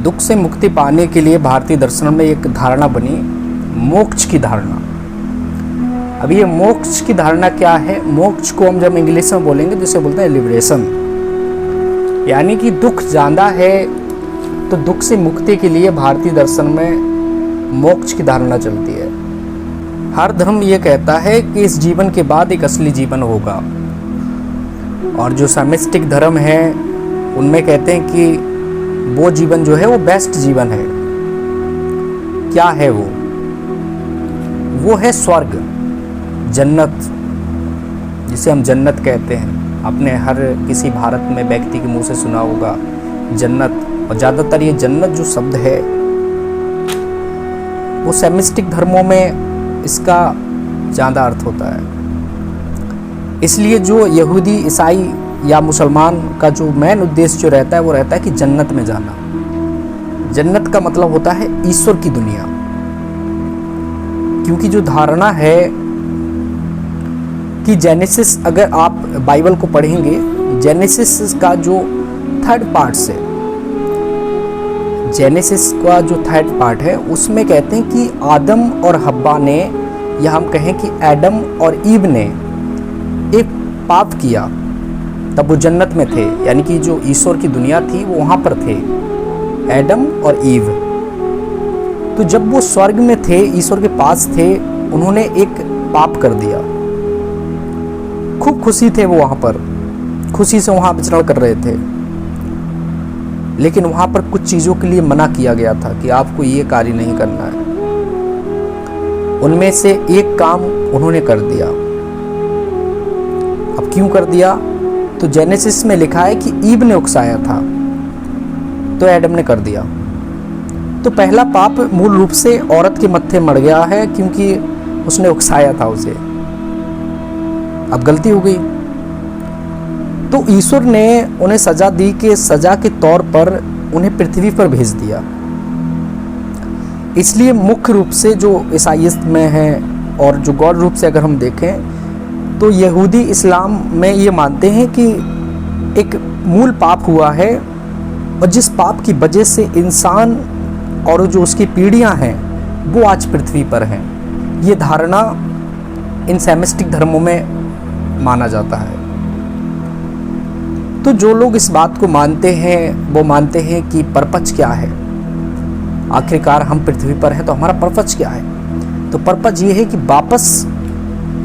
दुख से मुक्ति पाने के लिए भारतीय दर्शन में एक धारणा बनी, मोक्ष की धारणा। अब ये मोक्ष की धारणा क्या है? मोक्ष को हम जब इंग्लिश में बोलेंगे तो इसे बोलते हैं लिबरेशन, यानी कि दुख ज़्यादा है तो दुख से मुक्ति के लिए भारतीय दर्शन में मोक्ष की धारणा चलती है। हर धर्म ये कहता है कि इस जीवन के बाद एक असली जीवन होगा, और जो सामिस्टिक धर्म है उनमें कहते हैं कि वो जीवन जो है वो बेस्ट जीवन है। क्या है वो? वो है स्वर्ग, जन्नत, जिसे हम जन्नत कहते हैं। आपने हर किसी भारत में व्यक्ति के मुंह से सुना होगा जन्नत, और ज़्यादातर ये जन्नत जो शब्द है वो सेमिस्टिक धर्मों में इसका ज़्यादा अर्थ होता है। इसलिए जो यहूदी, ईसाई या मुसलमान का जो मेन उद्देश्य जो रहता है वो रहता है कि जन्नत में जाना। जन्नत का मतलब होता है ईश्वर की दुनिया, क्योंकि जो धारणा है कि जेनेसिस, अगर आप बाइबल को पढ़ेंगे, जेनेसिस का जो थर्ड पार्ट से, जेनेसिस का जो थर्ड पार्ट है उसमें कहते हैं कि आदम और हब्बा ने, या हम कहें कि एडम और ईव ने एक पाप किया, तब वो जन्नत में थे, यानी कि जो ईश्वर की दुनिया थी वो वहाँ पर थे, एडम और ईव। तो जब वो स्वर्ग में थे, ईश्वर के पास थे, उन्होंने एक पाप कर दिया। खूब खुशी थे वो वहाँ पर, खुशी से वहाँ विचरण कर रहे थे, लेकिन वहाँ पर कुछ चीज़ों के लिए मना किया गया था कि आपको ये कार्य नहीं करना है। उनमें से एक काम उन्होंने कर दिया। अब क्यों कर दिया? तो जेनेसिस में लिखा है कि ईव ने उकसाया था, तो एडम ने कर दिया। तो पहला पाप मूल रूप से औरत के मत्थे मर गया है, क्योंकि उसने उकसाया था उसे। अब गलती हो गई, तो ईश्वर ने उन्हें सजा दी कि सजा के तौर पर उन्हें पृथ्वी पर भेज दिया। इसलिए मुख्य रूप से जो ईसाईयत में है और जो गॉड रूप से अगर हम देखें तो यहूदी, इस्लाम में ये मानते हैं कि एक मूल पाप हुआ है, और जिस पाप की वजह से इंसान और जो उसकी पीढ़ियां हैं वो आज पृथ्वी पर हैं। ये धारणा इन सेमिस्टिक धर्मों में माना जाता है। तो जो लोग इस बात को मानते हैं वो मानते हैं कि पर्पज क्या है, आखिरकार हम पृथ्वी पर हैं तो हमारा पर्पज क्या है? तो पर्पज ये है कि वापस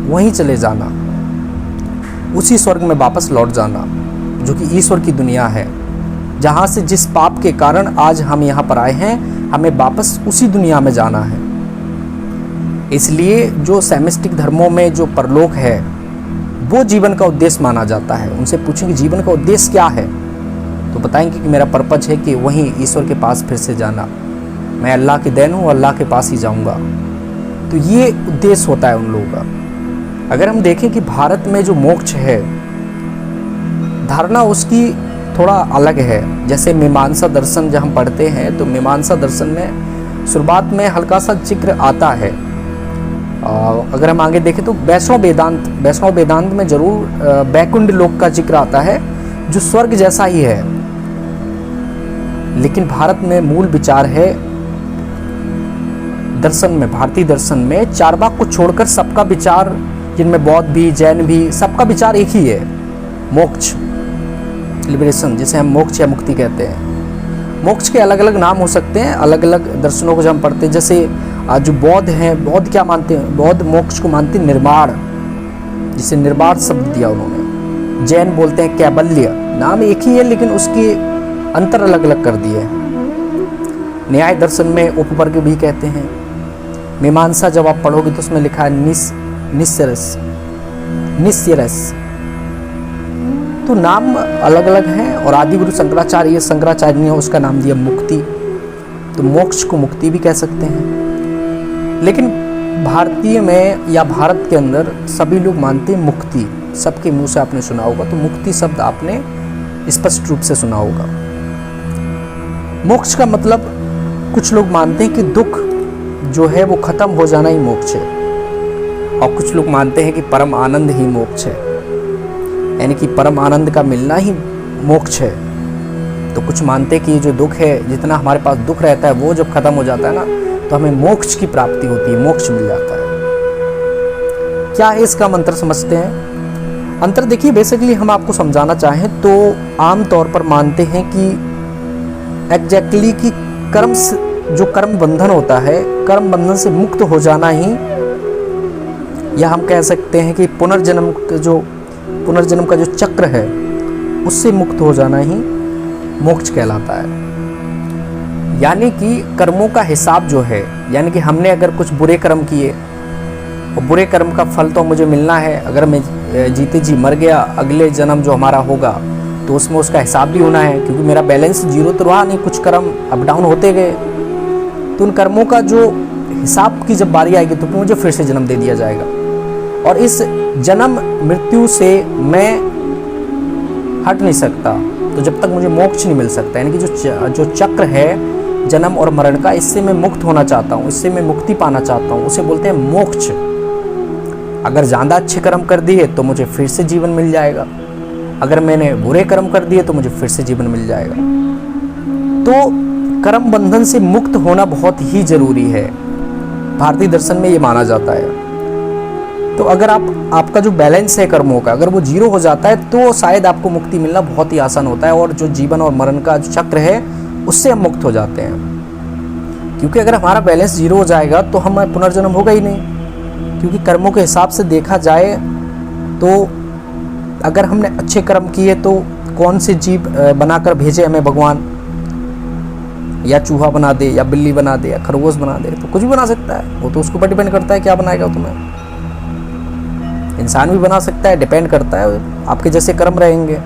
वहीं चले जाना, उसी स्वर्ग में वापस लौट जाना, जो कि ईश्वर की दुनिया है, जहाँ से जिस पाप के कारण आज हम यहाँ पर आए हैं, हमें वापस उसी दुनिया में जाना है। इसलिए जो सेमिस्टिक धर्मों में जो परलोक है वो जीवन का उद्देश्य माना जाता है। उनसे पूछेंगे जीवन का उद्देश्य क्या है, तो बताएंगे कि मेरा पर्पज है कि वहीं ईश्वर के पास फिर से जाना, मैं अल्लाह की देन हूँ, अल्लाह के पास ही जाऊँगा। तो ये उद्देश्य होता है उन लोगों का। अगर हम देखें कि भारत में जो मोक्ष है, धारणा उसकी थोड़ा अलग है। जैसे मीमांसा दर्शन जब हम पढ़ते हैं तो मीमांसा दर्शन में शुरुआत में हल्का सा जिक्र आता है। अगर हम आगे देखें तो वैष्णव वेदांत में जरूर वैकुंठ लोक का जिक्र आता है, जो स्वर्ग जैसा ही है। लेकिन भारत में मूल विचार है दर्शन में, भारतीय दर्शन में चारवाक को छोड़कर सबका विचार, जिनमें बौद्ध भी, जैन भी, सबका विचार एक ही है, मोक्ष, लिबरेशन, जिसे हम मोक्ष या मुक्ति कहते हैं। मोक्ष के अलग अलग नाम हो सकते हैं, अलग अलग दर्शनों को जब हम पढ़ते हैं। जैसे जो बौद्ध हैं, बौद्ध क्या मानते हैं? बौद्ध मोक्ष को मानते हैं निर्वाण, जिसे निर्वाण शब्द दिया उन्होंने। जैन बोलते हैं कैबल्य, नाम एक ही है लेकिन उसके अंतर अलग अलग कर दिए। न्याय दर्शन में उपवर्ग भी कहते हैं। मीमांसा जब आप पढ़ोगे तो उसमें लिखा है निस्यरस। तो नाम अलग अलग हैं, और आदि गुरु शंकराचार्य ने उसका नाम दिया मुक्ति। तो मोक्ष को मुक्ति भी कह सकते हैं। लेकिन भारतीय में या भारत के अंदर सभी लोग मानते हैं मुक्ति। सबके मुंह से आपने सुना होगा, तो मुक्ति शब्द आपने स्पष्ट रूप से सुना होगा। मोक्ष का मतलब कुछ लोग मानते हैं कि दुख जो है वो खत्म हो जाना ही मोक्ष है, और कुछ लोग मानते हैं कि परम आनंद ही मोक्ष है, यानी कि परम आनंद का मिलना ही मोक्ष है। तो कुछ मानते हैं कि जो दुख है, जितना हमारे पास दुख रहता है, वो जब खत्म हो जाता है ना, तो हमें मोक्ष की प्राप्ति होती है, मोक्ष मिल जाता है। क्या है इसका मंत्र समझते हैं। अंतर देखिए, बेसिकली हम आपको समझाना चाहें तो आम तौर पर मानते हैं कि एग्जैक्टली कि कर्म जो कर्म बंधन होता है, कर्म बंधन से मुक्त हो जाना ही, या हम कह सकते हैं कि पुनर्जन्म का जो चक्र है उससे मुक्त हो जाना ही मोक्ष कहलाता है। यानी कि कर्मों का हिसाब जो है, यानी कि हमने अगर कुछ बुरे कर्म किए और बुरे कर्म का फल तो मुझे मिलना है, अगर मैं जीते जी मर गया, अगले जन्म जो हमारा होगा तो उसमें उसका हिसाब भी होना है, क्योंकि मेरा बैलेंस जीरो तो रहा नहीं, कुछ कर्म अप डाउन होते गए। तो उन कर्मों का जो हिसाब की जब बारी आएगी तो मुझे फिर से जन्म दे दिया जाएगा, और इस जन्म मृत्यु से मैं हट नहीं सकता, तो जब तक मुझे मोक्ष नहीं मिल सकता। यानी कि जो चक्र है जन्म और मरण का, इससे मैं मुक्त होना चाहता हूँ, इससे मैं मुक्ति पाना चाहता हूँ, उसे बोलते हैं मोक्ष। अगर ज़्यादा अच्छे कर्म कर दिए तो मुझे फिर से जीवन मिल जाएगा, अगर मैंने बुरे कर्म कर दिए तो मुझे फिर से जीवन मिल जाएगा। तो कर्म बंधन से मुक्त होना बहुत ही जरूरी है, भारतीय दर्शन में ये माना जाता है। तो अगर आपका जो बैलेंस है कर्मों का, अगर वो जीरो हो जाता है तो शायद आपको मुक्ति मिलना बहुत ही आसान होता है, और जो जीवन और मरण का जो चक्र है उससे हम मुक्त हो जाते हैं। क्योंकि अगर हमारा बैलेंस जीरो हो जाएगा तो हम पुनर्जन्म होगा ही नहीं, क्योंकि कर्मों के हिसाब से देखा जाए तो अगर हमने अच्छे कर्म किए तो कौन से जीव बनाकर भेजे हमें भगवान, या चूहा बना दे, या बिल्ली बना दे, या खरगोश बना दे, तो कुछ भी बना सकता है। वो तो उसके ऊपर डिपेंड करता है क्या बनाएगा तुम्हें। इंसान भी बना सकता है, डिपेंड करता है, आपके जैसे कर्म रहेंगे।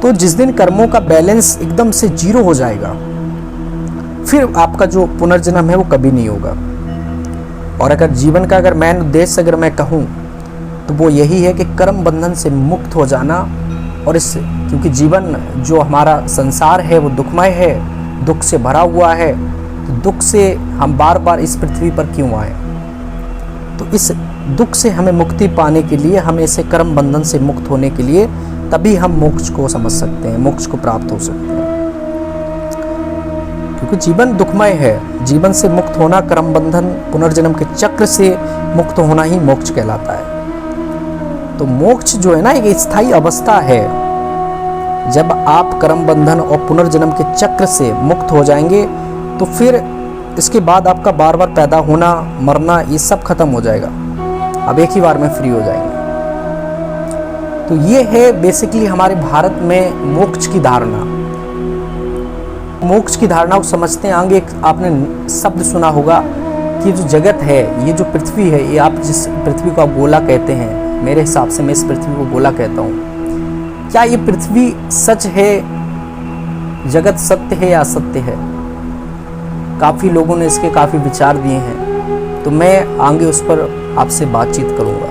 तो जिस दिन कर्मों का बैलेंस एकदम से जीरो हो जाएगा, फिर आपका जो पुनर्जन्म है वो कभी नहीं होगा। और अगर जीवन का अगर मेन उद्देश्य अगर मैं कहूँ तो वो यही है कि कर्म बंधन से मुक्त हो जाना। और इससे, क्योंकि जीवन जो हमारा संसार है वो दुखमय है, दुख से भरा हुआ है, तो दुख से हम बार बार इस पृथ्वी पर क्यों आए। तो इस दुख से हमें मुक्ति पाने के लिए, हमें इसे कर्म बंधन से मुक्त होने के लिए, तभी हम मोक्ष को समझ सकते हैं, मोक्ष को प्राप्त हो सकते हैं। क्योंकि जीवन दुखमय है, जीवन से मुक्त होना, कर्म बंधन पुनर्जन्म के चक्र से मुक्त होना ही मोक्ष कहलाता है। तो मोक्ष जो है ना, एक स्थायी अवस्था है। जब आप कर्म बंधन और पुनर्जन्म के चक्र से मुक्त हो जाएंगे तो फिर इसके बाद आपका बार बार पैदा होना, मरना, ये सब खत्म हो जाएगा, अब एक ही बार में फ्री हो जाएंगे। तो ये है बेसिकली हमारे भारत में मोक्ष की धारणा। मोक्ष की धारणा को समझते हैं आगे, आपने शब्द सुना होगा कि जो जगत है, ये जो पृथ्वी है, ये आप जिस पृथ्वी को आप गोला कहते हैं, मेरे हिसाब से मैं इस पृथ्वी को गोला कहता हूँ। क्या ये पृथ्वी सच है, जगत सत्य है या असत्य है? काफ़ी लोगों ने इसके काफ़ी विचार दिए हैं, तो मैं आगे उस पर आपसे बातचीत करूँगा।